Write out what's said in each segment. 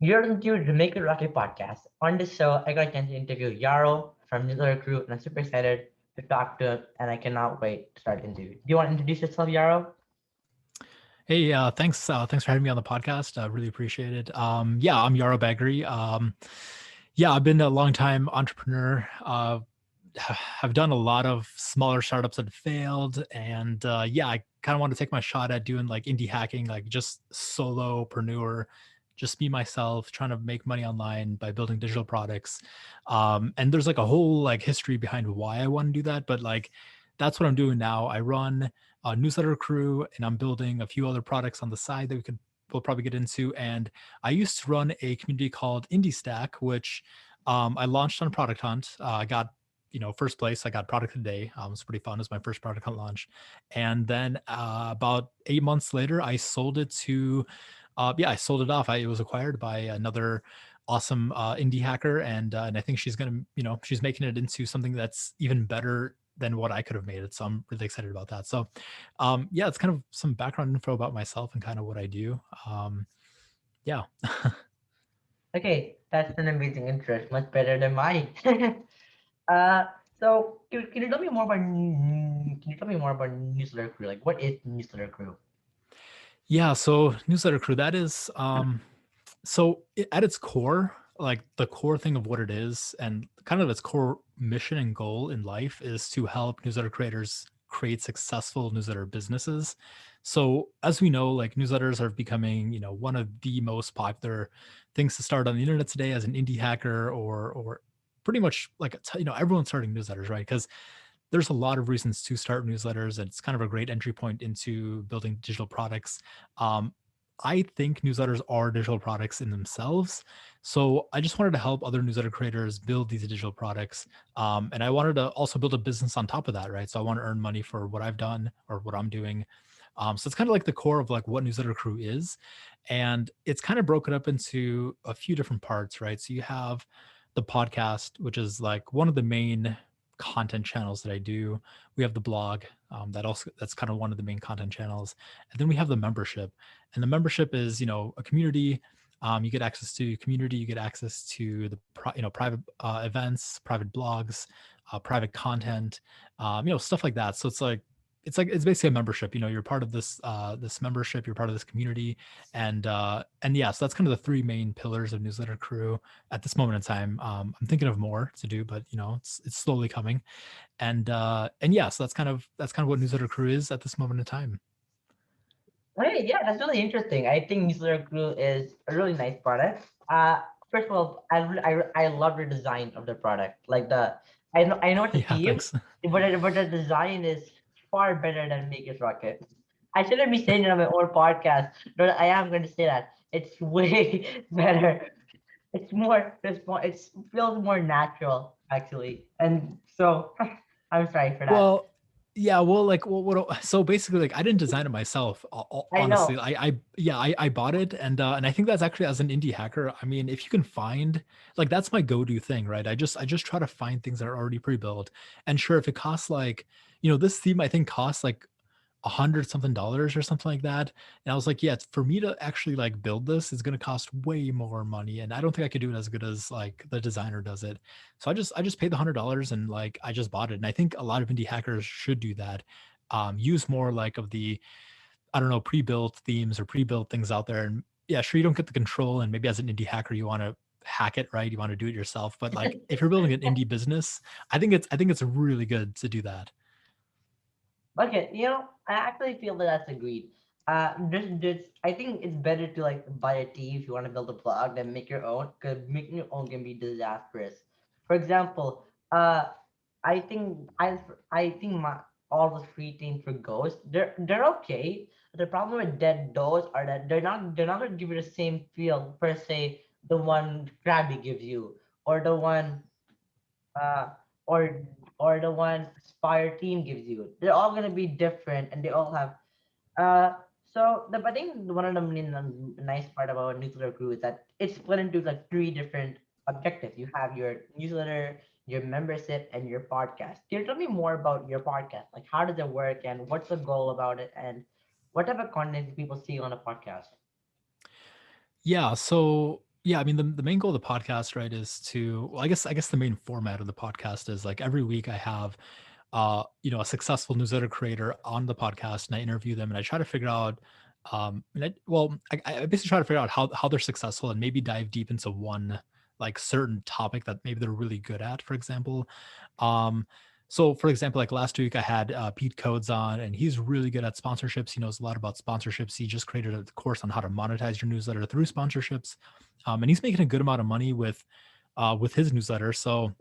You're on to the Make It Rocket podcast. On this show, I got a chance to interview Yaro from Newsletter Crew, and I'm super excited to talk to him, and I cannot wait to start the interview. Do you want to introduce yourself, Yaro? Hey, thanks for having me on the podcast. I really appreciate it. Yeah, I'm Yaro Bagri. Yeah, I've been a long time entrepreneur. Have done a lot of smaller startups that failed, and yeah, I kind of want to take my shot at doing like indie hacking, like just solopreneur, just me myself, trying to make money online by building digital products. And there's like a whole like history behind why I want to do that, but like that's what I'm doing now. I run newsletter crew, and I'm building a few other products on the side that we'll probably get into. And I used to run a community called indiestack, which I launched on Product Hunt. I got first place. I got product of the day. It was pretty fun. It was my first product hunt launch. And then about 8 months later, I sold it to yeah, I sold it off. It was acquired by another awesome indie hacker, and I think she's gonna, she's making it into something that's even better than what I could have made it. So I'm really excited about that. So, yeah, it's kind of some background info about myself and kind of what I do. Yeah. Okay, that's an amazing interest, much better than mine. uh, so can you tell me more about Newsletter Crew? Like, what is Newsletter Crew? Yeah, so newsletter crew, that is at its core, like the core thing of what it is and kind of its core mission and goal in life is to help newsletter creators create successful newsletter businesses. So as we know, like newsletters are becoming, one of the most popular things to start on the internet today as an indie hacker or pretty much like everyone's starting newsletters, right? Because there's a lot of reasons to start newsletters, and it's kind of a great entry point into building digital products. Um, I think newsletters are digital products in themselves. So I just wanted to help other newsletter creators build these digital products. And I wanted to also build a business on top of that, right? So I want to earn money for what I've done or what I'm doing. So it's kind of like the core of like what Newsletter Crew is. And it's kind of broken up into a few different parts, right? So you have the podcast, which is like one of the main content channels that I do. We have the blog, that's kind of one of the main content channels, and then we have the membership. And the membership is a community. You get access to community. You get access to the private events, private blogs, private content, stuff like that. So it's basically a membership. You're part of this membership. You're part of this community, and yeah, so that's kind of the three main pillars of Newsletter Crew at this moment in time. I'm thinking of more to do, but it's slowly coming. And yeah, so that's kind of what Newsletter Crew is at this moment in time. Okay, yeah, that's really interesting. I think Newsletter Crew is a really nice product. First of all, I love the design of the product. Like I know it's a Yeah, theme, thanks. but the design is far better than Maker's Rocket. I shouldn't be saying it on my own podcast, but I am going to say that it's way better. It feels more natural actually, and so I'm sorry for that. Well, yeah, well, like, so basically, like, I didn't design it myself. I Honestly, know. I bought it, and I think that's actually as an indie hacker. I mean, if you can find, like, that's my go-to thing, right? I just try to find things that are already pre-built, and sure, if it costs like, this theme I think costs like $100 something or something like that. And I was like, yeah, for me to actually like build this is going to cost way more money. And I don't think I could do it as good as like the designer does it. So I just paid the $100 and like, I just bought it. And I think a lot of indie hackers should do that. Use more like of the, I don't know, pre-built themes or pre-built things out there. And yeah, sure, you don't get the control. And maybe as an indie hacker, you want to hack it, right? You want to do it yourself. But like, if you're building an indie business, I think it's really good to do that. Okay, I actually feel that that's agreed. I think it's better to like buy a team if you want to build a blog than make your own, because making your own can be disastrous. For example, I think I think all the free themes for Ghost, they're okay. The problem with Dead Doors are that they're not gonna give you the same feel per se the one Krabby gives you or the one uh, or the one Spire team gives you. They're all gonna be different, and they all have. I think one of the nice part about Newsletter Crew is that it's split into like three different objectives. You have your newsletter, your membership, and your podcast. Can you tell me more about your podcast? Like, how does it work, and what's the goal about it, and what type of content do people see on a podcast? Yeah. So Yeah, I mean the main goal of the podcast, right, is to well, I guess the main format of the podcast is like every week I have a successful newsletter creator on the podcast and I interview them and I try to figure out I basically try to figure out how they're successful and maybe dive deep into one like certain topic that maybe they're really good at, for example. Um so for example, like last week I had Pete Codes on and he's really good at sponsorships. He knows a lot about sponsorships. He just created a course on how to monetize your newsletter through sponsorships. And he's making a good amount of money with his newsletter. So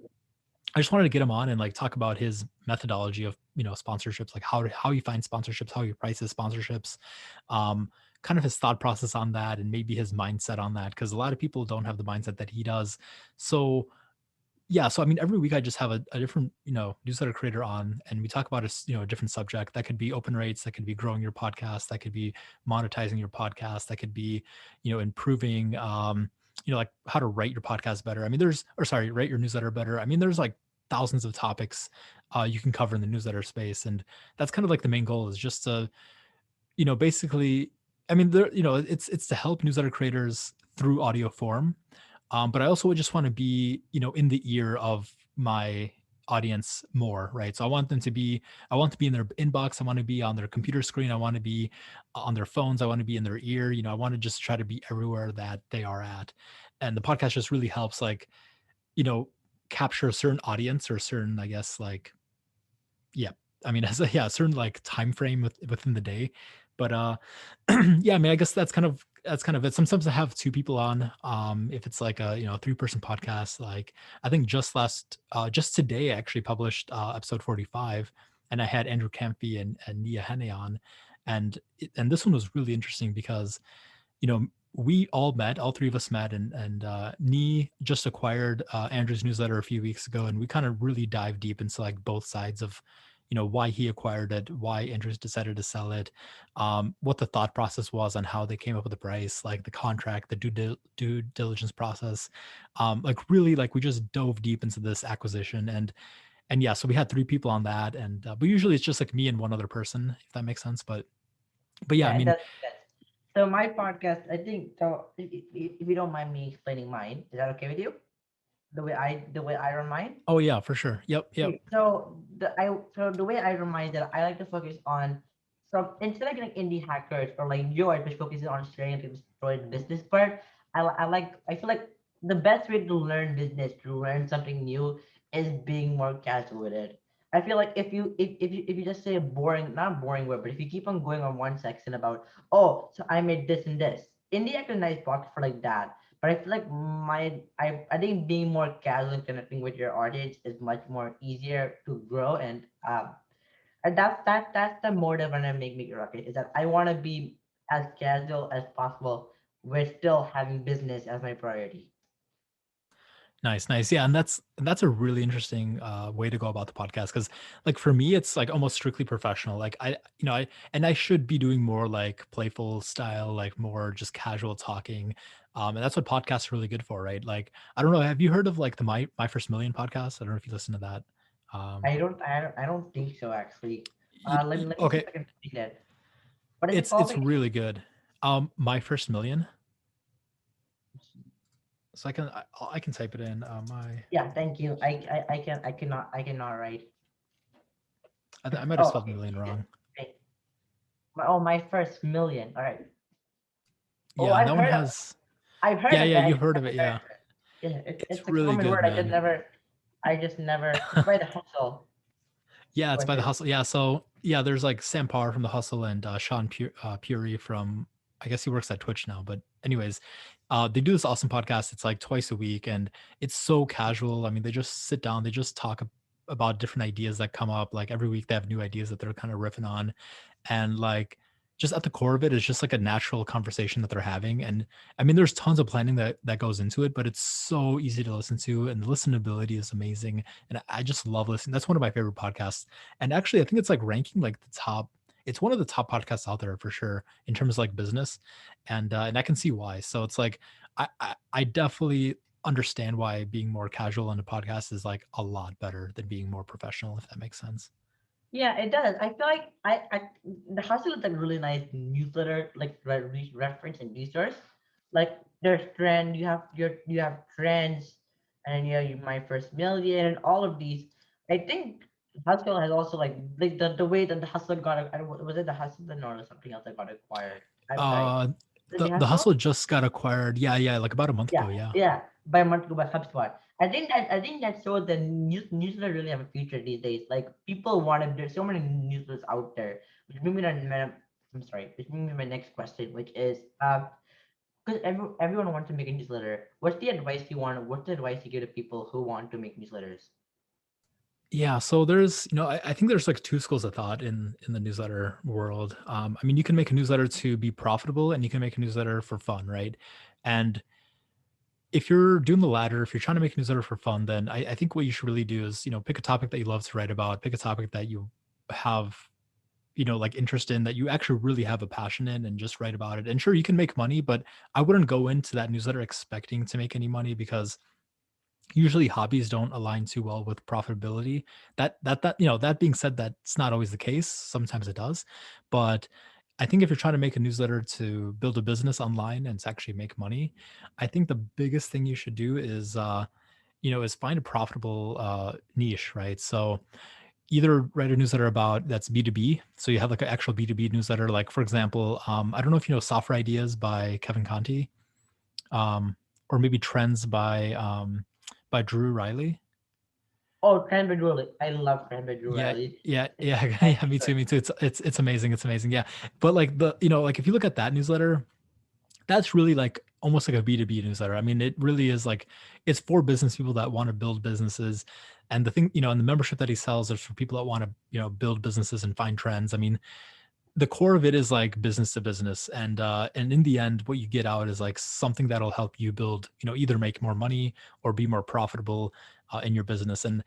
I just wanted to get him on and like talk about his methodology of sponsorships, like how he finds sponsorships, how he prices sponsorships, um, kind of his thought process on that, and maybe his mindset on that, because a lot of people don't have the mindset that he does. So yeah, so I mean, every week I just have a different newsletter creator on, and we talk about a different subject. That could be open rates, that could be growing your podcast, that could be monetizing your podcast, that could be improving like how to write your podcast better. I mean, write your newsletter better. I mean, there's like thousands of topics you can cover in the newsletter space, and that's kind of like the main goal is just to basically, I mean, it's to help newsletter creators through audio form. But I also would just want to be, in the ear of my audience more, right? So I want to be in their inbox. I want to be on their computer screen. I want to be on their phones. I want to be in their ear. I want to just try to be everywhere that they are at. And the podcast just really helps, like, you know, capture a certain audience or a certain, I guess, like, yeah. I mean, as a certain like time frame within the day. But yeah, I mean, I guess that's kind of it. Sometimes I have two people on. If it's like a three-person podcast, like I think just today I actually published episode 45 and I had Andrew Campy and Nia Henne on. And this one was really interesting because we all three of us met, and Nee just acquired Andrew's newsletter a few weeks ago, and we kind of really dive deep into like both sides of, why he acquired it, why Andrews decided to sell it, what the thought process was on how they came up with the price, like the contract, the due diligence process, like really like we just dove deep into this acquisition, and yeah, so we had three people on that, and but usually it's just like me and one other person, if that makes sense, but yeah, I Yeah, it mean, does make sense. So my podcast, I think so. If you don't mind me explaining mine, is that okay with you? The way I run mine. oh yeah, for sure, yep. Okay, so the way I remind that I like to focus on, so instead of getting indie hackers or like George, which focuses on sharing and destroy the business part, I feel like the best way to learn business, to learn something new, is being more casual with it. I feel like if you just say a boring, not boring word, but if you keep on going on one section about, oh, so I made this and this, indie hacker nice box for like that. But I feel like I think being more casual and connecting with your audience is much more easier to grow, and that's the motive when I make rocket, is that I want to be as casual as possible. We're still having business as my priority. Nice, nice. Yeah, and that's a really interesting way to go about the podcast because, like, for me, it's like almost strictly professional. Like, I should be doing more like playful style, like more just casual talking, and that's what podcasts are really good for, right? Like, I don't know, have you heard of like the My First Million podcast? I don't know if you listen to that. Um, I don't think so actually. Let me see okay, if I can find it. What is it called it's again? really good. My First Million. So I can type it in. My Yeah, thank you. I cannot write. I might have Oh, spelled okay. million wrong. Okay. My first million. All right. Oh, Yeah, and that one has. I've heard Yeah, of yeah, it. I you've just heard of never it. heard Yeah. of it. Yeah, it's It's a really common good, word. man. I just never. It's by the hustle. Yeah, it's Or is by the it? Hustle. Yeah, so yeah, there's like Sam Parr from the Hustle and Sean Puri from, I guess he works at Twitch now. But anyways, they do this awesome podcast. It's like twice a week, and it's so casual. I mean, they just sit down, they just talk about different ideas that come up. Like every week, they have new ideas that they're kind of riffing on, and like just at the core of it is just like a natural conversation that they're having. And I mean, there's tons of planning that goes into it, but it's so easy to listen to, and the listenability is amazing. And I just love listening. That's one of my favorite podcasts. And actually, I think it's like ranking like the top. It's one of the top podcasts out there for sure in terms of like business, and I can see why. So it's like I definitely understand why being more casual on a podcast is like a lot better than being more professional, if that makes sense. Yeah, it does. I feel like the hustle is like really nice newsletter, like reference and resource. Like there's trend. You have trends, and my first million, and all of these. I think hustle has also like the way that the hustle got. I don't, was it the hustle or something else that got acquired? I'm sorry. Uh, Was it the the hustle? hustle just got acquired. Yeah, yeah, like about a month Yeah, ago. Yeah. yeah. By a month ago by HubSpot. I think that shows that newsletters really have a future these days. Like people want to. There's so many newsletters out there. Which brings me to I'm sorry. Which brings me to my next question, which is because everyone wants to make a newsletter. What's the advice you give to people who want to make newsletters? Yeah, so there's, I think there's like two schools of thought in the newsletter world. I mean, you can make a newsletter to be profitable, and you can make a newsletter for fun, right? And if you're doing the latter, if you're trying to make a newsletter for fun, then I think what you should really do is, pick a topic that you love to write about, pick a topic that you have, like interest in, that you actually really have a passion in, and just write about it. And sure, you can make money, but I wouldn't go into that newsletter expecting to make any money, because usually hobbies don't align too well with profitability. That being said, that's not always the case. Sometimes it does. But I think if you're trying to make a newsletter to build a business online and to actually make money, I think the biggest thing you should do is is find a profitable niche, right? So either write a newsletter about that's B2B. So you have like an actual B2B newsletter. Like, for example, I don't know if you know Software Ideas by Kevin Conti, um, or maybe Trends by Drew Riley. Oh, Cranberry Riley. I love Cranberry Yeah, Riley. yeah, It's yeah, my yeah. Me too, favorite. me too. It's amazing. It's amazing. Yeah, but like like if you look at that newsletter, that's really like almost like a B2B newsletter. I mean, it really is like it's for business people that want to build businesses. And the thing, and the membership that he sells is for people that want to, build businesses and find trends. I mean, the core of it is like business to business, and in the end what you get out is like something that'll help you build, either make more money or be more profitable in your business. And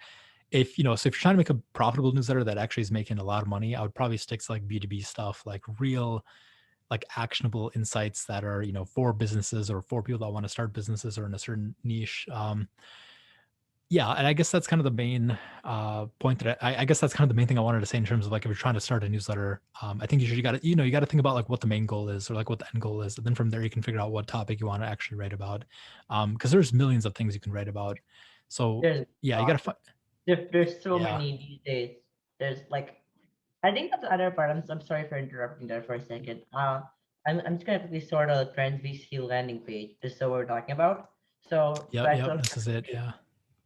so if you're trying to make a profitable newsletter that actually is making a lot of money, I would probably stick to like B2B stuff, like real, like actionable insights that are, for businesses or for people that want to start businesses or in a certain niche. Yeah, and I guess that's kind of the main point that I guess that's kind of the main thing I wanted to say in terms of like if you're trying to start a newsletter. I think you got to, you got to think about like what the main goal is, or like what the end goal is, and then from there you can figure out what topic you want to actually write about, because there's millions of things you can write about. So There's yeah, you got to lots. find. There's so Yeah. many these days. There's like I think that's the other part. I'm sorry for interrupting there for a second. I'm just gonna quickly sort of trends VC landing page just so we're talking about. So Yep, right, yep, so this is it. Yeah.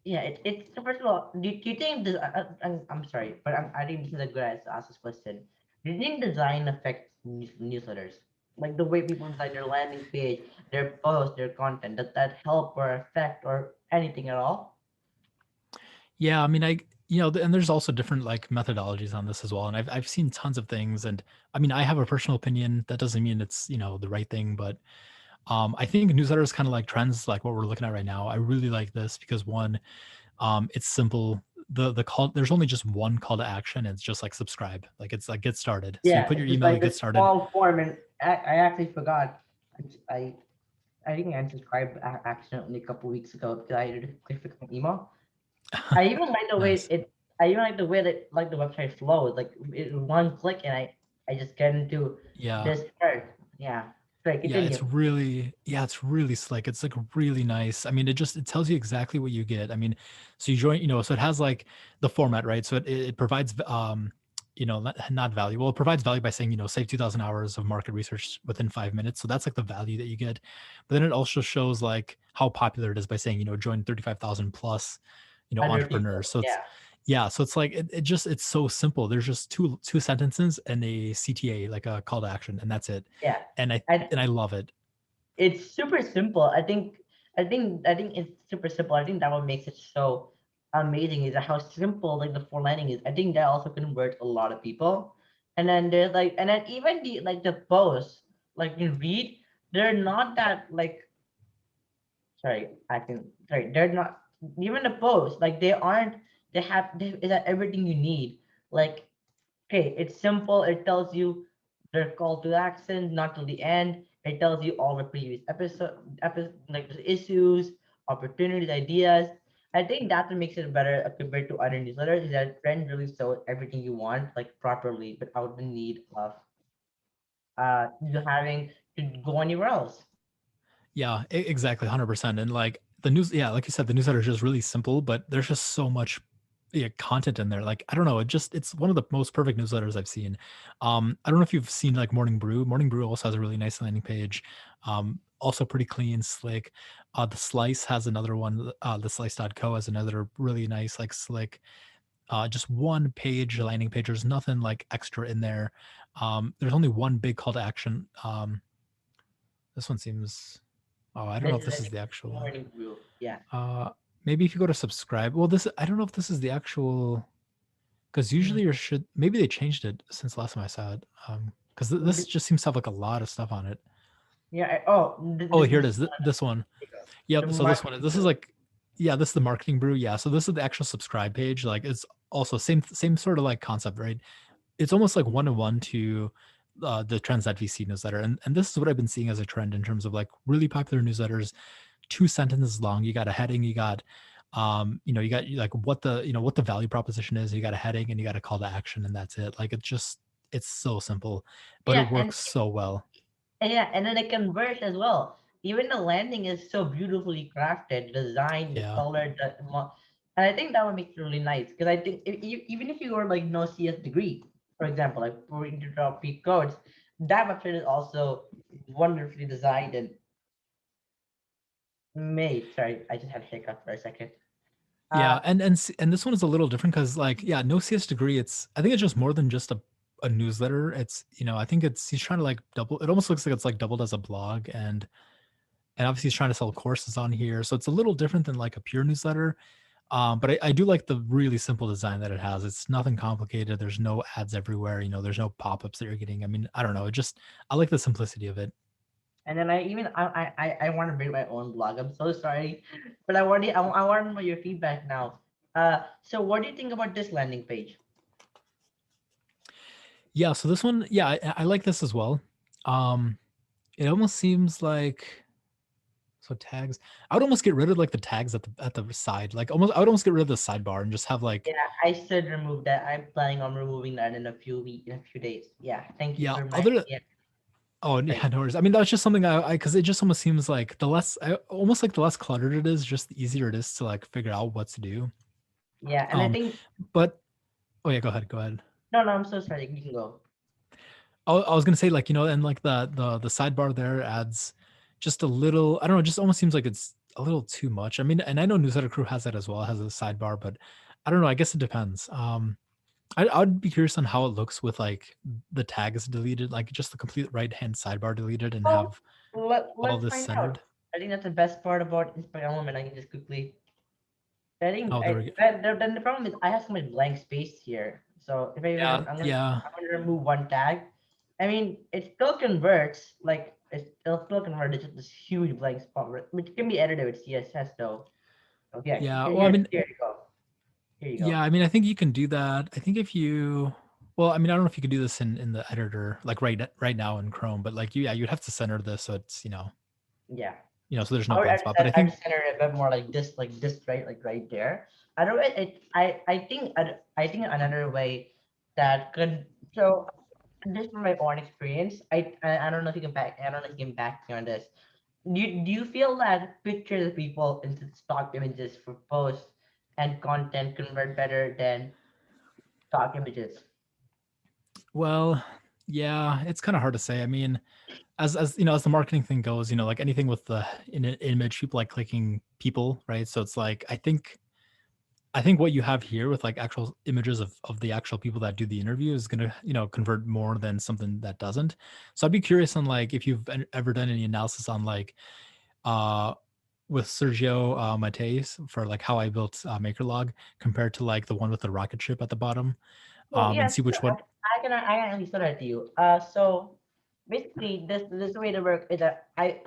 yeah, it's so first of all, do you think this? I'm sorry, but I think this is a good idea to ask this question. Do you think design affects newsletters? Like the way people design their landing page, their post, their content, does that help or affect or anything at all? Yeah, I mean, and there's also different like methodologies on this as well. And I've seen tons of things, and I mean, I have a personal opinion. That doesn't mean it's, the right thing, but I think newsletters kind of like trends, like what we're looking at right now. I really like this because one, it's simple. The call, there's only just one call to action. It's just like subscribe. Like it's like get started. So you Yeah, put your it's just email, you like get this started. small form, and I actually forgot. I I think I unsubscribed accidentally a couple weeks ago because I had to click my email. I even like the way Nice. it. I even like the website flows. Like one click and I just get into Yeah. this part. Yeah. Sorry, Yeah, continue. it's really slick. It's like really nice. I mean, it tells you exactly what you get. I mean, so you join, so it has like the format, right? So it provides not value. Well, it provides value by saying, save 2,000 hours of market research within 5 minutes. So that's like the value that you get. But then it also shows like how popular it is by saying, join 35,000 plus, 100 people. entrepreneurs. So it's Yeah. yeah, so it's like it's so simple. There's just two sentences and a CTA, like a call to action, and that's it. Yeah. And I I and I love it. it's super simple. I think it's super simple. I think that what makes it so amazing is how simple like the formatting is. I think that also converts a lot of people. And then there's like and then even the posts like you read, they're not that like sorry, I can sorry, they're not even the posts, like they aren't they is that everything you need. Like okay, it's simple. It tells you their call to action, not till the end. It tells you all the previous episode like the issues, opportunities, ideas. I think that what makes it better compared to other newsletters is that Trend really shows everything you want like properly without the need of you having to go anywhere else. Yeah, exactly, 100%. And like the news, yeah, like you said, the newsletter is just really simple, but there's just so much content in there. Like I don't know, it's one of the most perfect newsletters I've seen. I don't know if you've seen like Morning Brew. Morning Brew also has a really nice landing page. Also pretty clean, slick. The Slice has another one. The Slice.co has another really nice, like slick, just one page landing page. There's nothing like extra in there. There's only one big call to action. This one seems. Oh, I don't know This if is this is the actual a one. morning brew. Yeah. Uh, Maybe if you go to subscribe. Well, this I don't know if this is the actual, because Mm. usually you should, maybe they changed it since last time I saw it. Because this just seems to have like a lot of stuff on it. Yeah. Oh, here it This is. This one. the Yep. So this one. marketing This is brew. like, yeah, this is the marketing brew. Yeah. So this is the actual subscribe page. Like it's also same sort of like concept, right? It's almost like one to one to the trends that VC newsletter, and this is what I've been seeing as a trend in terms of like really popular newsletters, 2 sentences long. You got a heading, you got you got like what the what the value proposition is, you got a heading and you got a call to action, and that's it. Like it's so simple, but it Yeah, and works so well. yeah, and then it converts as well. Even the landing is so beautifully crafted, designed, the Yeah. color, and I think that would make it really nice. Because I think even if you were like no CS degree, for example, like for introductory codes, that website is also wonderfully designed and made. Sorry, I just had a hiccup for a second. Uh, Yeah, and this one is a little different because like yeah, no CS degree. It's I think it's just more than just a newsletter. It's I think it's he's trying to like double. It almost looks like it's like doubled as a blog, and obviously he's trying to sell courses on here. So it's a little different than like a pure newsletter. But I do like the really simple design that it has. It's nothing complicated. There's no ads everywhere. There's no pop ups that you're getting. I mean, I don't know. I like the simplicity of it. and then I want to build my own blog. I'm so sorry, but I want to know your feedback now. So what do you think about this landing page? Yeah. So this one, yeah, I like this as well. Um, it almost seems like so tags. I would almost get rid of like the tags at the side. Like almost, I would almost get rid of the sidebar and just have like Yeah, I should remove that. I'm planning on removing that in a in a few days. Yeah, thank you yeah. for my Other yeah. Oh Right. yeah, no worries. I mean, that's just something I because it just almost seems like almost like the less cluttered it is, just the easier it is to like figure out what to do. Yeah, and I Um, think but oh yeah, go ahead, go ahead. no, I'm so sorry. You can go. I was gonna say like and like the sidebar there adds just a little. I don't know, it just almost seems like it's a little too much. I mean, and I know Newsletter Crew has that as well, has a sidebar, but I don't know. I guess it depends. I'd be curious on how it looks with like the tags deleted, like just the complete right hand sidebar deleted, and Well, have all let's this find centered. out. I think that's the best part about Inspire Element. I can just quickly. I think Oh, there we go. then the problem is I have so much blank space here. So if I Yeah, yeah, I'm gonna remove one tag. I mean, it still converts. Like it'll still convert. It's just this huge blank spot, which can be edited with CSS though. Okay, yeah. Well, I mean, here you go. Here you go. yeah, I mean, I think you can do that. I think if you, well, I mean, I don't know if you could do this in the editor, like right now in Chrome, but like yeah, you'd have to center this so it's Yeah. so there's no blank spot. But I I would think center it a bit more like this, right, like right there. I don't. I think another way that could so just from my own experience, I don't know if you can back. I don't know if you can back me on this. Do you feel that pictures of people into stock images for posts and content convert better than stock images? well, yeah, it's kind of hard to say. I mean, as the marketing thing goes, like anything with the in an image, people like clicking people, right? So it's like I think what you have here with like actual images of the actual people that do the interview is gonna convert more than something that doesn't. So I'd be curious on like if you've ever done any analysis on like uh with Sergio Mateis for like how I built MakerLog compared to like the one with the rocket ship at the bottom, So and yes, see which one. I can actually start that to you. So basically, this way to work is that I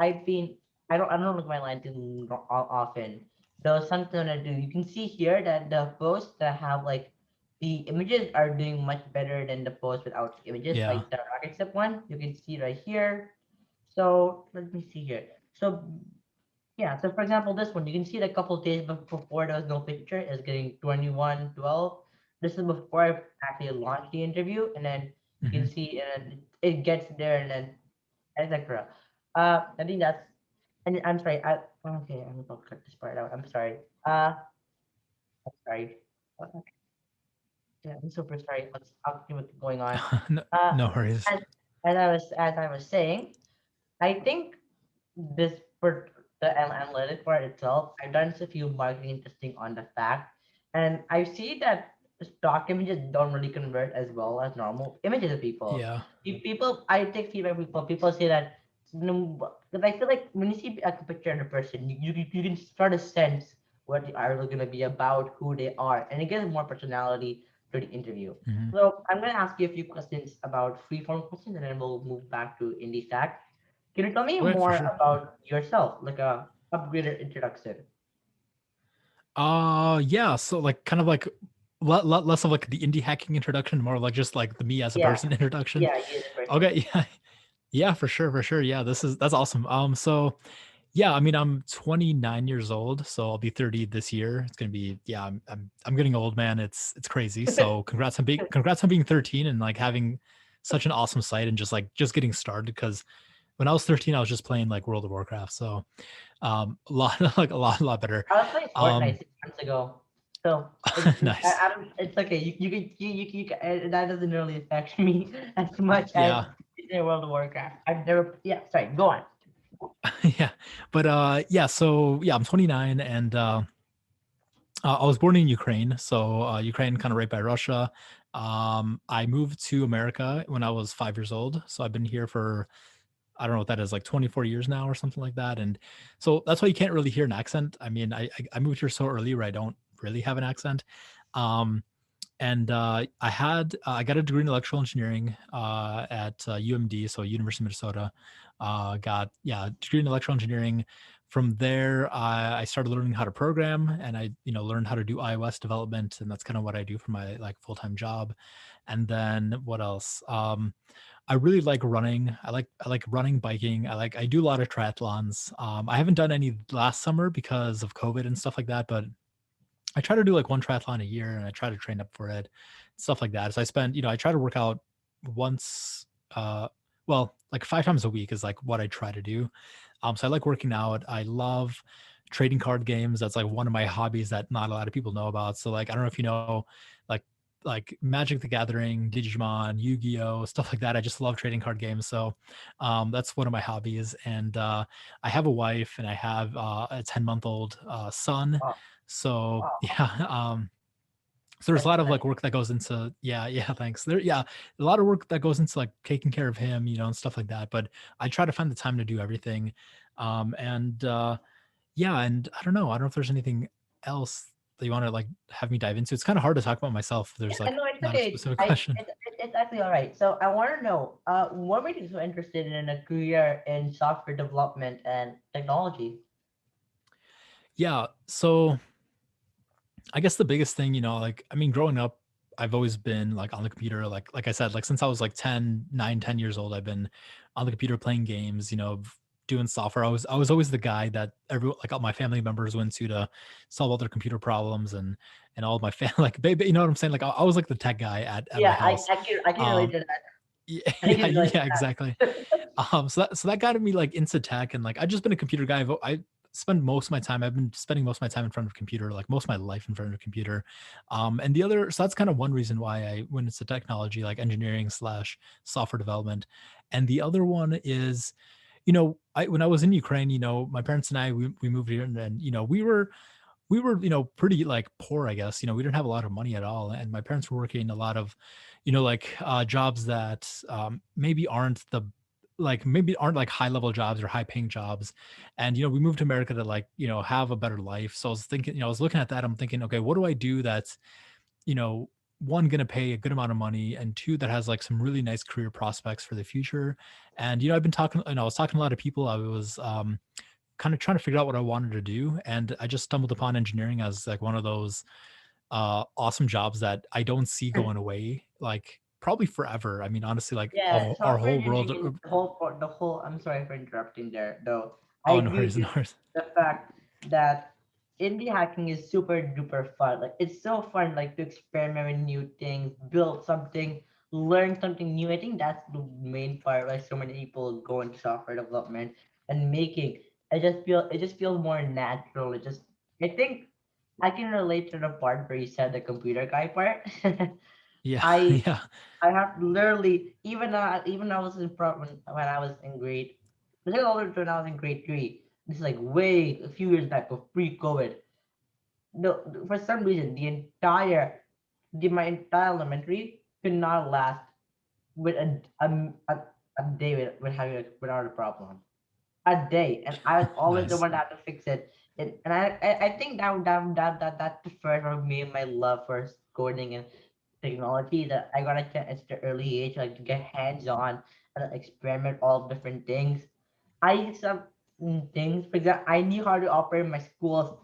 don't look at my line too often. Though something I do, you can see here that the posts that have like the images are doing much better than the posts without images, Yeah. like the rocket ship one. You can see right here. So let me see here. So yeah, so for example, this one, you can see that a couple of days before there was no picture, it's getting 2112. This is before I actually launched the interview, and then you Hmm. can see and it gets there and then etc. I think And I'm sorry. Okay, I'm gonna cut this part out. I'm sorry. I'm sorry. Uh, Yeah, I'm super sorry. I'll see what's going on. no, Uh, no worries. as, as I was saying, I think this for the analytic part itself, I've done a few marketing testing on the fact, and I see that stock images don't really convert as well as normal images of people. Yeah. People, I take feedback from people. People say that no, because I feel like when you see a picture of a person, you can start to sense what the article is gonna be about, who they are, and it gives more personality to the interview. Hmm. So I'm gonna ask you a few questions about freeform questions, and then we'll move back to indie stack. Can you tell me Okay, for more sure. about yourself, like a upgraded introduction? Yeah. So like kind of like less of like the indie hacking introduction, more like just like the me as a Yeah, person introduction. yeah, you the person. Okay, yeah. Yeah, for sure, for sure. Yeah, that's awesome. So yeah, I mean, I'm 29 years old, so I'll be 30 this year. It's gonna be yeah, I'm getting old, man. It's crazy. So congrats on being 13 and like having such an awesome site and just getting started. Because when I was 13, I was just playing like World of Warcraft. So a lot like a lot better. I was playing Fortnite Um 6 months ago, so nice. I don't. It's okay. That doesn't really affect me as much as Yeah. in World of Warcraft. I've never. Yeah, sorry. Go on. Yeah. But yeah, so yeah, I'm 29 and I was born in Ukraine, so Ukraine, kind of right by Russia. I moved to America when I was 5 years old, so I've been here for I don't know what that is, like 24 years now or something like that. And so that's why you can't really hear an accent. I mean, I moved here so early where I don't really have an accent. Um, and I got a degree in electrical engineering at UMD, so University of Minnesota. Got yeah, degree in electrical engineering. From there, I started learning how to program, and I learned how to do iOS development, and that's kind of what I do for my like full time job. And then what else? I really like running. I like running, biking. I do a lot of triathlons. I haven't done any last summer because of COVID and stuff like that, but I try to do like one triathlon a year and I try to train up for it, stuff like that. So I try to work out once, well, like 5 times a week is like what I try to do. So I like working out. I love trading card games. That's like one of my hobbies that not a lot of people know about. So like, I don't know if you know, like, like Magic the Gathering, Digimon, Yu-Gi-Oh, stuff like that. I just love trading card games. So that's one of my hobbies. And I have a wife and I have a 10-month-old son, Wow, so wow, yeah, so there's a that's lot of nice. like work that goes into yeah, thanks. Yeah, a lot of work that goes into like taking care of him, and stuff like that. But I try to find the time to do everything. And yeah, and I don't know if there's anything else that you want to like have me dive into. It's kind of hard to talk about myself if Yeah, there's like no, it's not a okay. specific question. It's actually all right. So I want to know, what made you so interested in a career in software development and technology? Yeah, so I guess the biggest thing, like I mean, growing up, I've always been like on the computer, like I said, like since I was like 10 years old, I've been on the computer playing games, doing software. I was always the guy that like all my family members went to solve all their computer problems and all of my family like baby, you know what I'm saying? Like I was like the tech guy at my Yeah, house. I can relate Um to that. yeah, I yeah, can relate yeah, to exactly. that. So that got me like into tech and like I've just been a computer guy. I spend most of my time. I've been spending most of my time in front of a computer, like most of my life in front of a computer. And the other, so that's kind of one reason why I went into technology, like engineering slash software development. And the other one is, I when I was in Ukraine, my parents and we moved here and we were pretty like poor, I guess. We didn't have a lot of money at all, and my parents were working a lot of like jobs that maybe aren't like high level jobs or high paying jobs. And we moved to America to like have a better life. So I was thinking, I was looking at that, I'm thinking, okay, what do I do that's you know one, gonna pay a good amount of money, and two, that has like some really nice career prospects for the future. And I've been talking, I was talking to a lot of people. I was kind of trying to figure out what I wanted to do, and I just stumbled upon engineering as like one of those awesome jobs that I don't see going away, like probably forever. I mean, honestly, like Yeah, our software whole world. engineering, the whole. I'm sorry for interrupting there, though. I Oh, no agree with worries, you. no worries. The fact that indie hacking is super duper fun. Like it's so fun, like to experiment with new things, build something, learn something new. I think that's the main part why so many people go into software development and making. it just feels more natural. It just I think I can relate to the part where you said the computer guy part. Yeah, I yeah, I have literally even I was in front when I was in grade, a little older when I was in grade three. This is like way a few years back, of pre-COVID. No, for some reason my entire elementary could not last with a day with having without a problem. A day, and I was always the nice. one that had to fix it. And I think that the first of me my love for coding and technology that I got a chance at the early age, like to get hands on and experiment all different things. I used some things. For example, I knew how to operate my school's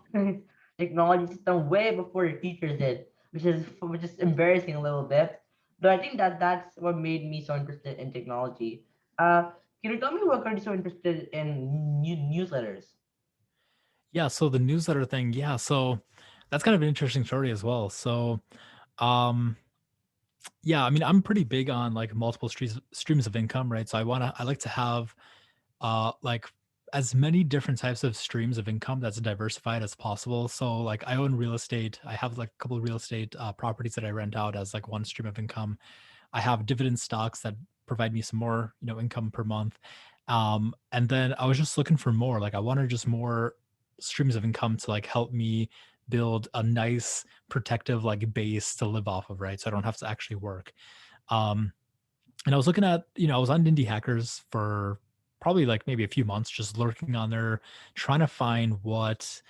technology system way before the teachers did, which is embarrassing a little bit. But I think that's what made me so interested in technology. Can you tell me what got you so interested in newsletters? Yeah, so the newsletter thing, yeah, so that's kind of an interesting story as well. So, um, yeah, I mean, I'm pretty big on like multiple streams of income, right? So I like to have like as many different types of streams of income that's diversified as possible. So like I own real estate. I have like a couple of real estate properties that I rent out as like one stream of income. I have dividend stocks that provide me some more, income per month. And then I was just looking for more. Like I wanted just more streams of income to like help me build a nice protective like base to live off of, right? So I don't have to actually work. Um, and I was looking at, I was on Indie Hackers for probably like maybe a few months, just lurking on there, trying to find what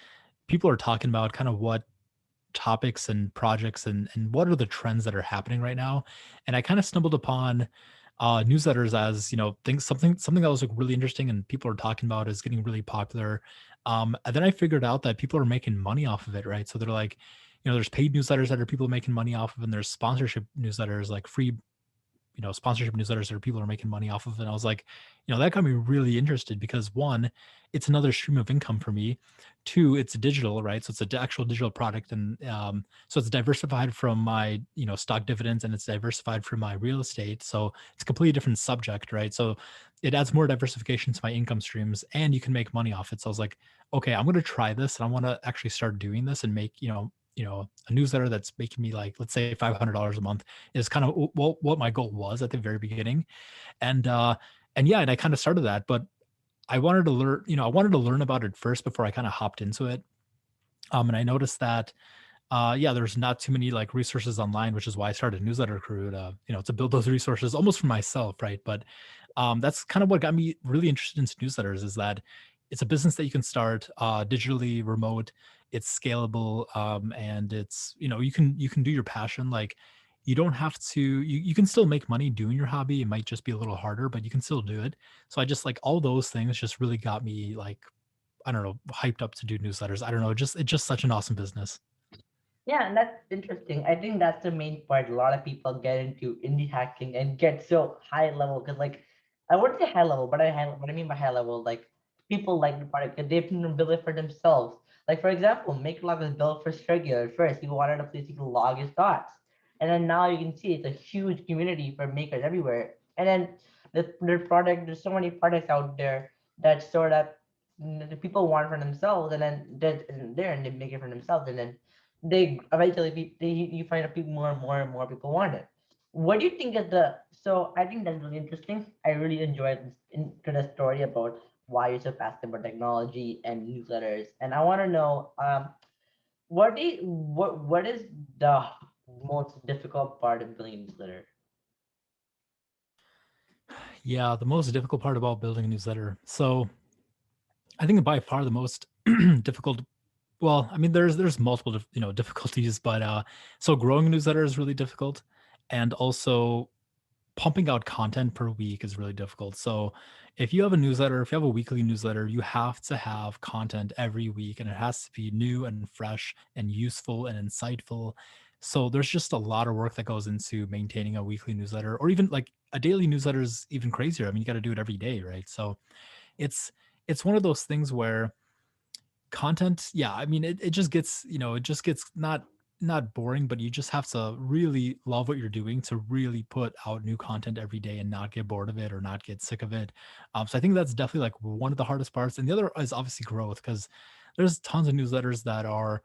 people are talking about, kind of what topics and projects and what are the trends that are happening right now. And I kind of stumbled upon newsletters as things something that was like really interesting and people are talking about is getting really popular. And then I figured out that people are making money off of it, right? So they're like, there's paid newsletters that are people making money off of, and there's sponsorship newsletters like free sponsorship newsletters that people are making money off of. And I was like, that got me really interested because one, it's another stream of income for me. Two, it's digital, right? So it's an actual digital product. And so it's diversified from my, stock dividends, and it's diversified from my real estate. So it's a completely different subject, right? So it adds more diversification to my income streams and you can make money off it. So I was like, okay, I'm going to try this and I want to actually start doing this and make, a newsletter that's making me like, let's say $500 a month is kind of what my goal was at the very beginning. And yeah, and I kind of started that, but I wanted to learn about it first before I kind of hopped into it. And I noticed that yeah, there's not too many like resources online, which is why I started Newsletter Crew to, to build those resources almost for myself, right? But that's kind of what got me really interested into newsletters is that it's a business that you can start digitally, remote, it's scalable, and it's you can do your passion. Like you don't have to you can still make money doing your hobby. It might just be a little harder, but you can still do it. So I just like all those things just really got me like I don't know, hyped up to do newsletters. I don't know, just it's just such an awesome business. Yeah, and that's interesting. I think that's the main part. A lot of people get into indie hacking and get so high level because, like, I wouldn't say high level, but what I mean by high level, like, people like the product because they can build it for themselves. Like, for example, MakeLog was built for Sergio at first. He wanted a place he could log his thoughts. And then now you can see it's a huge community for makers everywhere. And then there's so many products out there that sort of the people want for themselves, and then they're there and they make it for themselves, and then they eventually you find out people more and more and more people want it. What do you think of the? So I think that's really interesting. I really enjoyed into the story about why you're so passionate about technology and newsletters, and I want to know what is the most difficult part of building a newsletter? Yeah, the most difficult part about building a newsletter. So I think by far the most difficult. Well, I mean, there's multiple difficulties, but so growing a newsletter is really difficult, and also pumping out content per week is really difficult. So if you have a newsletter, if you have a weekly newsletter, you have to have content every week, and it has to be new and fresh and useful and insightful. So there's just a lot of work that goes into maintaining a weekly newsletter, or even like a daily newsletter is even crazier. I mean, you got to do it every day, right? So it's it's one of those things where content, yeah, I mean, it just gets, it just gets not. not boring, but you just have to really love what you're doing to really put out new content every day and not get bored of it or not get sick of it. So I think that's definitely like one of the hardest parts. And the other is obviously growth because there's tons of newsletters that are,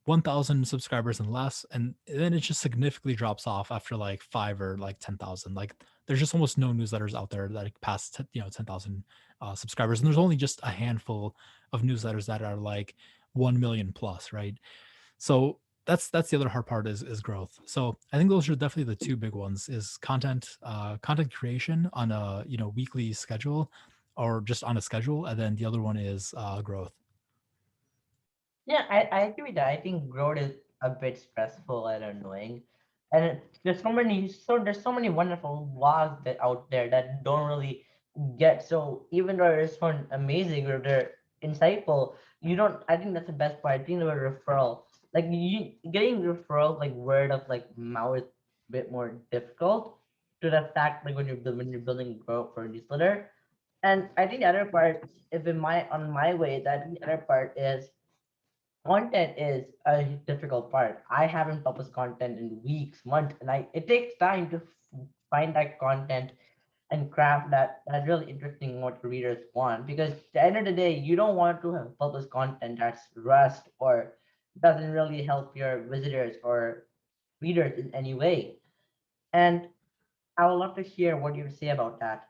1,000 subscribers and less, and then it just significantly drops off after like five or like 10,000. Like there's just almost no newsletters out there that pass, 10,000 subscribers, and there's only just a handful of newsletters that are like 1 million plus, right? So that's the other hard part is growth. So I think those are definitely the two big ones is content creation on a weekly schedule or just on a schedule, and then the other one is growth. Yeah, I agree with that. I think growth is a bit stressful and annoying. And there's so many wonderful blogs that out there that don't really get, so even though it's fun amazing or they're insightful, you don't I think that's the best part. I think the referral. Like you getting referral like word of like mouth is a bit more difficult to the fact like when you're building growth for a newsletter. And I think the other part, if in my on my way, that the other part is content is a difficult part. I haven't published content in weeks, months, and it takes time to find that content and craft that's really interesting what the readers want. Because at the end of the day, you don't want to have published content that's rust or doesn't really help your visitors or readers in any way. And I would love to hear what you say about that.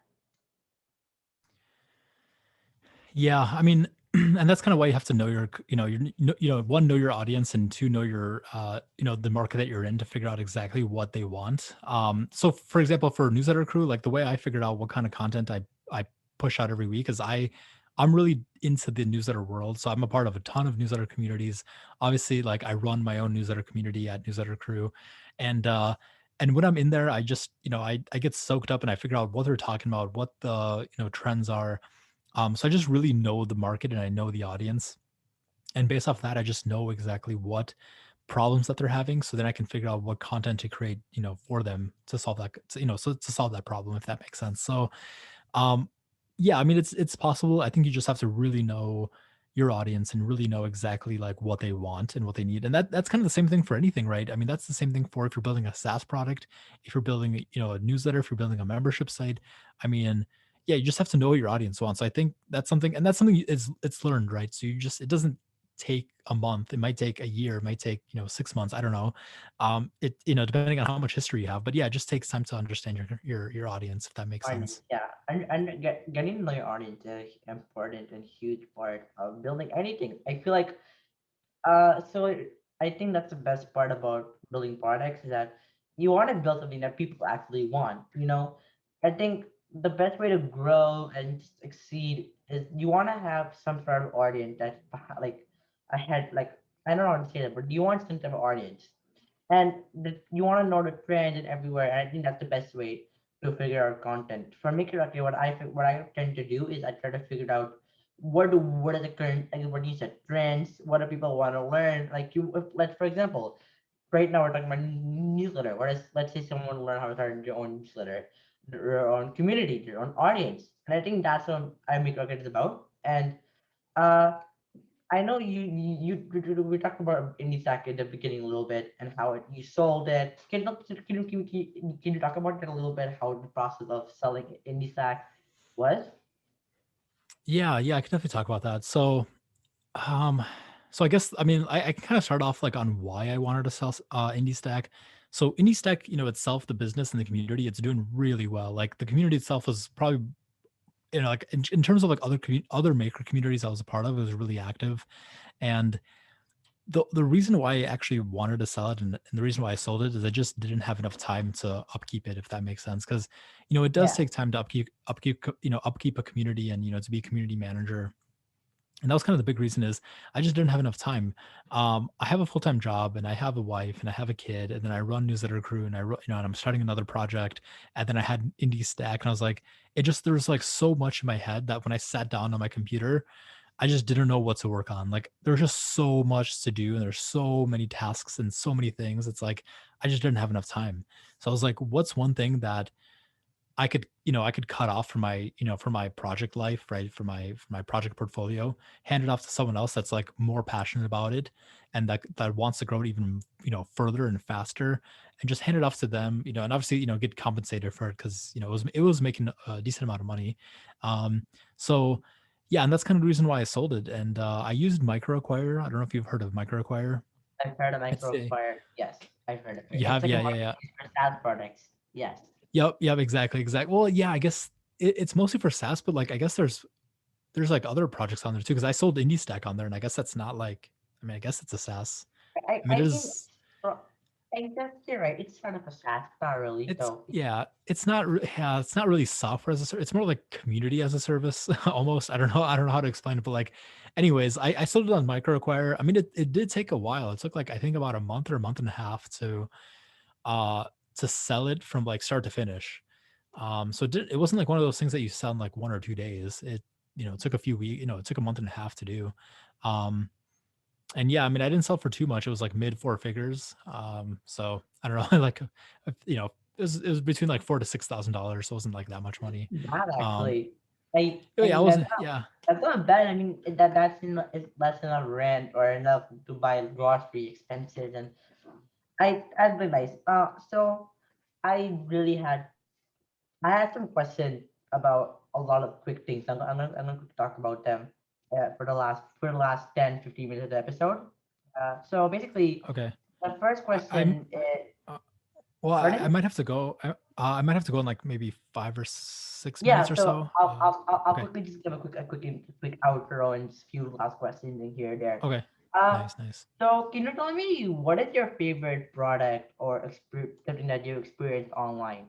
Yeah, I mean, and that's kind of why you have to know your, one, know your audience, and two, know your, the market that you're in to figure out exactly what they want. So for example, for newsletter crew, like the way I figured out what kind of content I push out every week is I'm really into the newsletter world. So I'm a part of a ton of newsletter communities. Obviously, like I run my own newsletter community at Newsletter Crew, and when I'm in there, I just, I get soaked up and I figure out what they're talking about, what the trends are. So I just really know the market and I know the audience. And based off that, I just know exactly what problems that they're having. So then I can figure out what content to create, for them to solve that, to solve that problem, if that makes sense. So um, yeah, I mean, it's possible. I think you just have to really know your audience and really know exactly like what they want and what they need. And that's kind of the same thing for anything, right? I mean, that's the same thing for if you're building a SaaS product, if you're building, a newsletter, if you're building a membership site. I mean, yeah, you just have to know what your audience wants. So I think that's something, and that's something is it's learned, right? So it doesn't take a month. It might take a year. It might take 6 months. I don't know. It depending on how much history you have. But yeah, it just takes time to understand your audience, if that makes Audience, sense. yeah, and getting to know your audience is an important and huge part of building anything. I feel like so I think that's the best part about building products is that you want to build something that people actually want. I think the best way to grow and succeed is you want to have some sort of audience that's like ahead. Like I don't know how to say that, but you want some type of audience and you want to know the trends and everywhere. And I think that's the best way to figure out content. For me, correctly, what I tend to do is I try to figure out what are the current, like what you said, trends. What do people want to learn? Like if, like for example, right now we're talking about newsletter. Whereas let's say someone learn how to start their own newsletter, their own community, their own audience, and I think that's what I make rocket is about. And uh I know we talked about indiestack at the beginning a little bit and how you sold it. Can you talk about it a little bit? How the process of selling indiestack was? Yeah, yeah, I can definitely talk about that. Um, so I guess I mean I can kind of start off like on why I wanted to sell Indie Stack. So Indie Stack, itself, the business and the community, it's doing really well. Like the community itself was probably like in terms of like other maker communities I was a part of, it was really active. And the reason why I actually wanted to sell it and the reason why I sold it is I just didn't have enough time to upkeep it, if that makes sense. Because it does Yeah, take time to upkeep a community and to be a community manager, and that was kind of the big reason is I just didn't have enough time. I have a full-time job and I have a wife and I have a kid and then I run newsletter crew and and I'm starting another project, and then I had indie stack and I was like, there was like so much in my head that when I sat down on my computer, I just didn't know what to work on. Like there's just so much to do and there's so many tasks and so many things. It's like I just didn't have enough time. So I was like, what's one thing that I could, I could cut off from my, for my project life, right? For my project portfolio, hand it off to someone else that's like more passionate about it and that wants to grow it even, further and faster, and just hand it off to them, and obviously, get compensated for it because, it was making a decent amount of money. Um, so yeah, and that's kind of the reason why I sold it. And I used microacquire. I don't know if you've heard of microacquire. I've heard of It's a Microacquire. Yes, I've heard of it. you It's have, like a yeah, yeah, yeah. marketplace for SaaS products. Yes. Yep, yep, exactly, exactly. Well, yeah, I guess it's mostly for SaaS, but like I guess there's like other projects on there too because I sold indiestack on there, and I guess that's not like, I mean, I guess it's a SaaS. I mean, I it think is. so, I guess you're right. It's sort of a SaaS, not really It's though. yeah, it's not. Yeah, it's not really software as a service. It's more like community as a service, almost. I don't know how to explain it, but like, anyways, I sold it on microacquire. I mean, it did take a while. It took like I think about a month or a month and a half uh to sell it from like start to finish. So it wasn't like one of those things that you sell in like 1 or 2 days. It took a few weeks, it took a month and a half to do. Um, and yeah, I mean, I didn't sell for too much. It was like mid four figures. So I don't know, like, it was between like $4,000 to $6,000. So it wasn't like that much money. Bad Um, actually. oh I yeah, I mean wasn't, yeah. that's not bad. I mean that's it's less than a rent or enough to buy grocery expenses and I'd be nice. So I really had I had some questions about a lot of quick things. I'm gonna talk about them for the last 10 15 minutes of the episode. So basically, Okay. the first I'm, question is, uh, well, I pardon? might have to go. I might have to go in like maybe 5 or 6 minutes Yeah, or so so. I'll Okay. quickly just give a quick outro and just few last questions in here there. Okay. Uh, Nice, nice. so can you tell me what is your favorite product or something that you experienced online?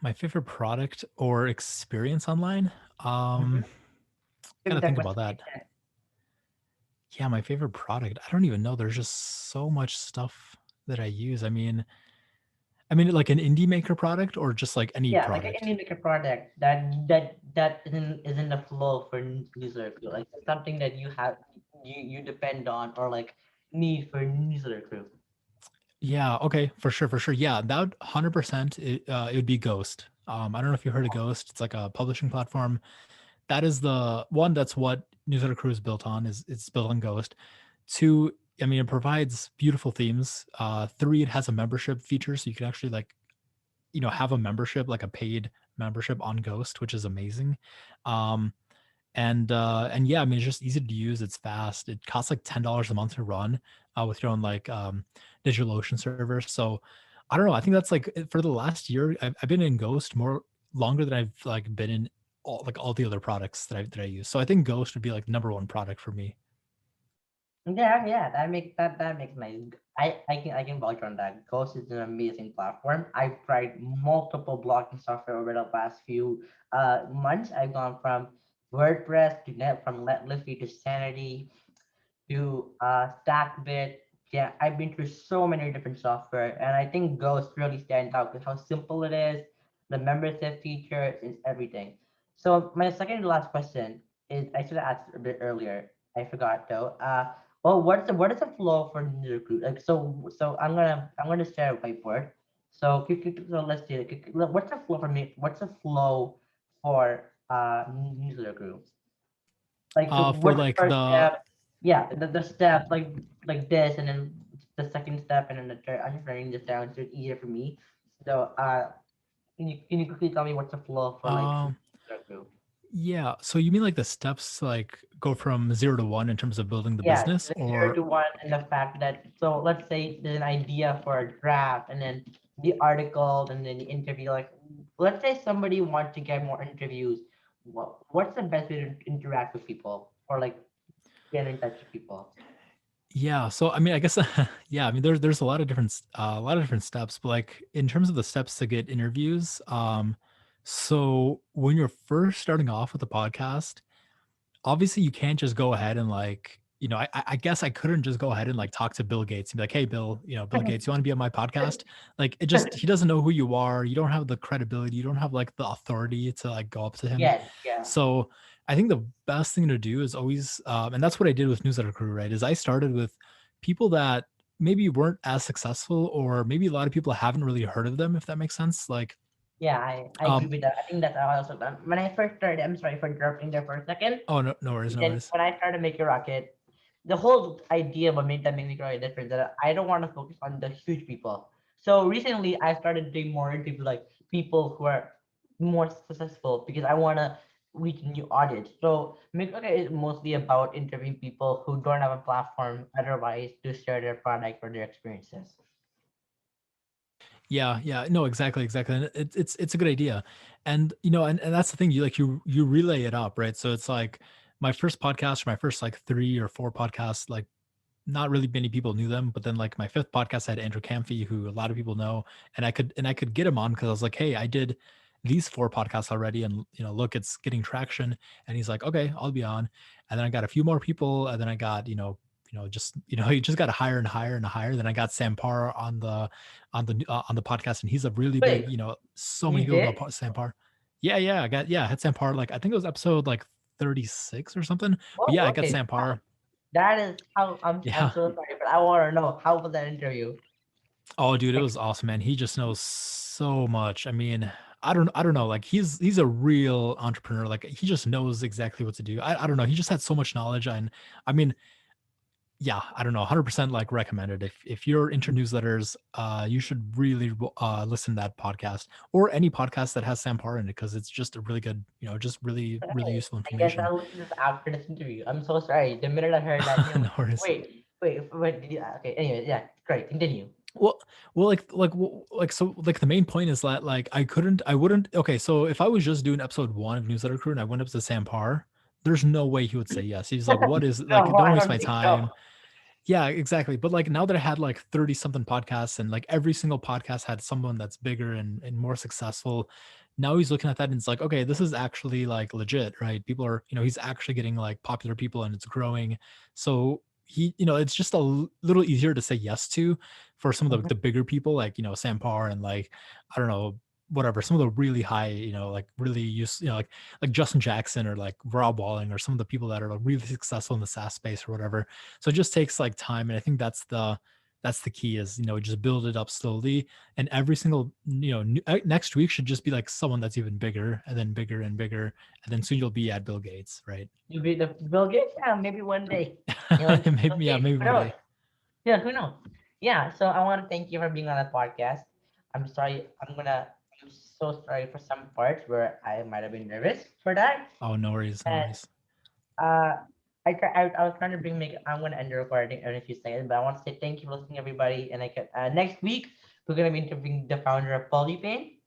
My favorite product or experience online? Mm-hmm. Gotta If that think about question that. makes sense. Yeah, my favorite product. I don't even know. There's just so much stuff that I use. I mean, like an indie maker product or just like any Yeah, like product. any make a product that isn't the flow for newsletter crew. Like something that you depend on or like need for newsletter crew. Yeah. Okay. For sure. For sure. Yeah. That would 100%. It would be Ghost. I don't know if you heard of Ghost. It's like a publishing platform. That is the one. That's what Newsletter Crew is built on. Is it's built on Ghost. Two. I mean, it provides beautiful themes. Three. It has a membership feature, so you can actually like have a membership, like a paid membership on Ghost, which is amazing. Um, and yeah, I mean, it's just easy to use. It's fast. It costs like $10 a month to run with your own like DigitalOcean server. So I don't know. I think that's like for the last year, I've been in Ghost more longer than I've like been in all the other products that I use. So I think Ghost would be like number one product for me. Yeah, yeah, that makes nice. I can vouch on that. Ghost is an amazing platform. I've tried multiple blogging software over the past few months. I've gone from WordPress to Net from Letlify to Sanity to Stackbit. Yeah, I've been through so many different software, and I think Ghost really stands out with how simple it is, the membership features, and everything. So my second to last question is I should have asked a bit earlier. I forgot though. Well, what is the flow for new recruit? Like so I'm gonna share a whiteboard. So let's see. What's the flow for me? What's the flow for newsletter group? Like For what's the like first the step? Yeah, the step like this, and then the second step, and then the third. I'm just writing this down so it's easier for me. So can you quickly tell me what's the flow for like um group? yeah, so you mean like the steps to like go from 0 to 1 in terms of building the Yeah, business, the zero or to one, and the fact that so let's say there's an idea for a draft, and then the article, and then the interview. Like, let's say somebody wants to get more interviews. What's the best way to interact with people or like get in touch with people? yeah, so I mean, I guess yeah, I mean, there's a lot of a lot of different steps, but like in terms of the steps to get interviews, so when you're first starting off with the podcast, obviously you can't just go ahead and like, I guess I couldn't just go ahead and like talk to Bill Gates and be like, hey, Bill, Bill Gates, you want to be on my podcast? Like, he doesn't know who you are. You don't have the credibility. You don't have like the authority to like go up to him. Yes, yeah. So I think the best thing to do is always, and that's what I did with Newsletter Crew, right? Is I started with people that maybe weren't as successful, or maybe a lot of people haven't really heard of them, if that makes sense. Like, Yeah, I agree um, with that. I think that's how I also done. When I first started, I'm sorry for interrupting there for a second. oh, no, no worries, no Then worries. when I started Make Your Rocket, the whole idea of what made that Make Your Rocket different that I don't want to focus on the huge people. So recently I started doing more interviews like people who are more successful because I want to reach a new audience. So Make Your Rocket is mostly about interviewing people who don't have a platform otherwise to share their product or their experiences. Yeah, yeah, no, exactly, exactly. And it's a good idea. And and that's the thing, you relay it up, right? So it's like my first podcast, my first like 3 or 4 podcasts, like not really many people knew them, but then like my fifth podcast I had Andrew Camphy, who a lot of people know, and I could get him on because I was like, hey, I did these 4 podcasts already, and look, it's getting traction. And he's like, okay, I'll be on. And then I got a few more people, and then I got just you just got higher and higher and higher. Then I got Sam Parr on the podcast, and he's a really big, Wait, so many you people know did? Sam Parr. Yeah, I had Sam Parr, like I think it was episode like 36 or something. But yeah, Whoa, I got okay. Sam Parr. That is how I'm Yeah. so sorry, but I want to know how was that interview? Oh, dude, it Like, was awesome, man. He just knows so much. I mean, I don't know. Like he's a real entrepreneur. Like he just knows exactly what to do. I don't know. He just had so much knowledge. And I mean, yeah, I don't know. 100% like recommended. If you're into newsletters, you should really listen to that podcast, or any podcast that has Sam Parr in it, because it's just a really good, just really really okay, useful I guess information. I'll listen to this after this interview. I'm so sorry. The minute I heard that, No worries. wait, did you, okay, anyway, yeah, great, continue. Well, so like the main point is that like I wouldn't. Okay, so if I was just doing episode 1 of Newsletter Crew and I went up to Sam Parr, there's no way he would say yes. He's like, what is, No, like, well, don't I waste don't my think so. time. Yeah, exactly. But like now that I had like 30 something podcasts, and like every single podcast had someone that's bigger and more successful, now he's looking at that and it's like, okay, this is actually like legit, right? People are, he's actually getting like popular people and it's growing. So it's just a little easier to say yes to for some of Mhm. the bigger people, like, Sam Parr, and like, I don't know, whatever, some of the really high, like really used, like Justin Jackson, or like Rob Walling, or some of the people that are like really successful in the SaaS space or whatever. So it just takes like time, and I think that's the key, is just build it up slowly. And every single, next week should just be like someone that's even bigger, and then bigger and bigger, and then soon you'll be at Bill Gates, right? You be the Bill Gates? Yeah, maybe one day. You'll be Bill Maybe, yeah, Gates. maybe Who one knows? day. Yeah, who knows? Yeah, so I want to thank you for being on the podcast. I'm sorry. I'm so sorry for some parts where I might have been nervous for that. Oh, no worries, no And worries. uh, I was trying to I'm going to end the recording in a few seconds, but I want to say thank you for listening, everybody. And next week, we're going to be interviewing the founder of Polypane,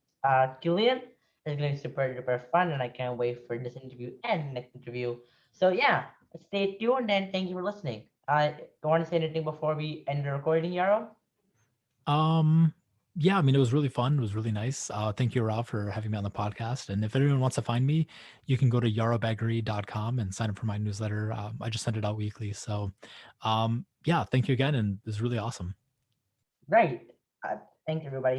Killian. It's going to be super, super fun, and I can't wait for this interview and the next interview. So, yeah, stay tuned and thank you for listening. You want to say anything before we end the recording, Yaro? um yeah, I mean, it was really fun, it was really nice. Thank you, Rob, for having me on the podcast. And if anyone wants to find me, you can go to yarobaggery.com and sign up for my newsletter. I just send it out weekly. So yeah, thank you again, and it was really awesome. Right. Thanks, everybody.